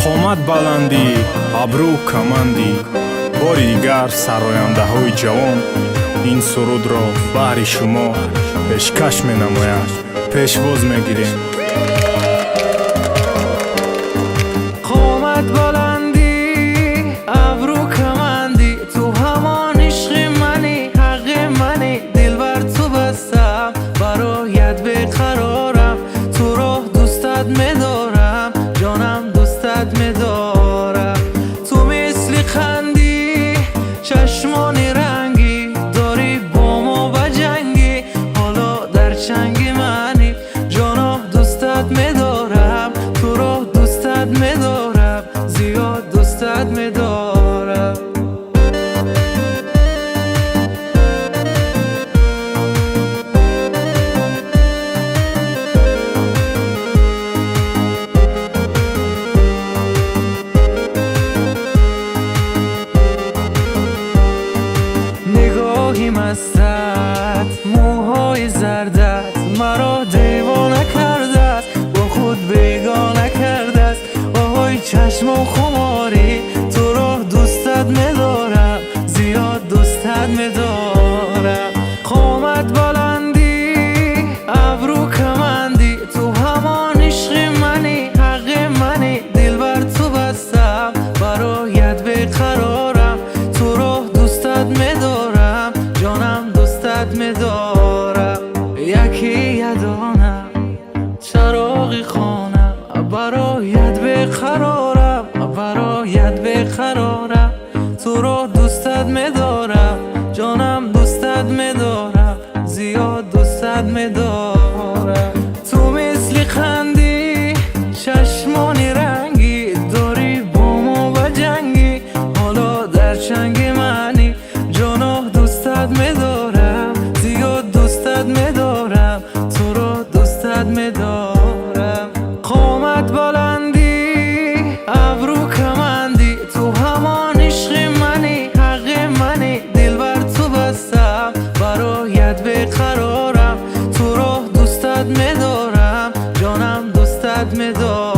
қомат баландӣ, абрӯ камандӣ. бори дигар сарояндаҳои ҷавон ин сурудро баҳри шумо пешкаш менамоянд. пешвоз мегирем. قامت بلندی ابرو کمندی تو همان عشق منی حق منی دل بر تو بستم برایت بقرارم تو رو دوستت میدارم جانم دوستت میدارم تو مثل خندی چشمانی رنگی داری با ما بجنگی حالا در چنگ منی جانم دوستت میدارم تو رو دوستت میدارم زیاد دوستت میدارم نگاهی مستت موهای زردت مرا دیوانه کرده است با خود بیگانه کرده است آهای چشم و خماری تو رو دوستت میدارم زیاد دوستت میدارم قامت بلندی ابرو کمندی تو همان عشق منی حق منی دل بر تو بستم برایت بقرارم تو رو دوستت میدارم جانم دوستت میدارم یکی یدانم چراغی خانم برایت بقرارم برایت بقرارم تو رو دوستت میدارم جانم دوستت میدارم زیاد دوستت میدارم تو مثل خندی چشمانی رنگی داری با ما بجنگی حالا در چنگ منی جانا دوستت میدارم زیاد دوستت میدارم تو رو دوستت میدارم قامت بلندی ابرو کمندی تو همان عشق منی حق منی دل بر تو بستم برایت بقرارم تو رو دوستت میدارم جانم دوستت میدارم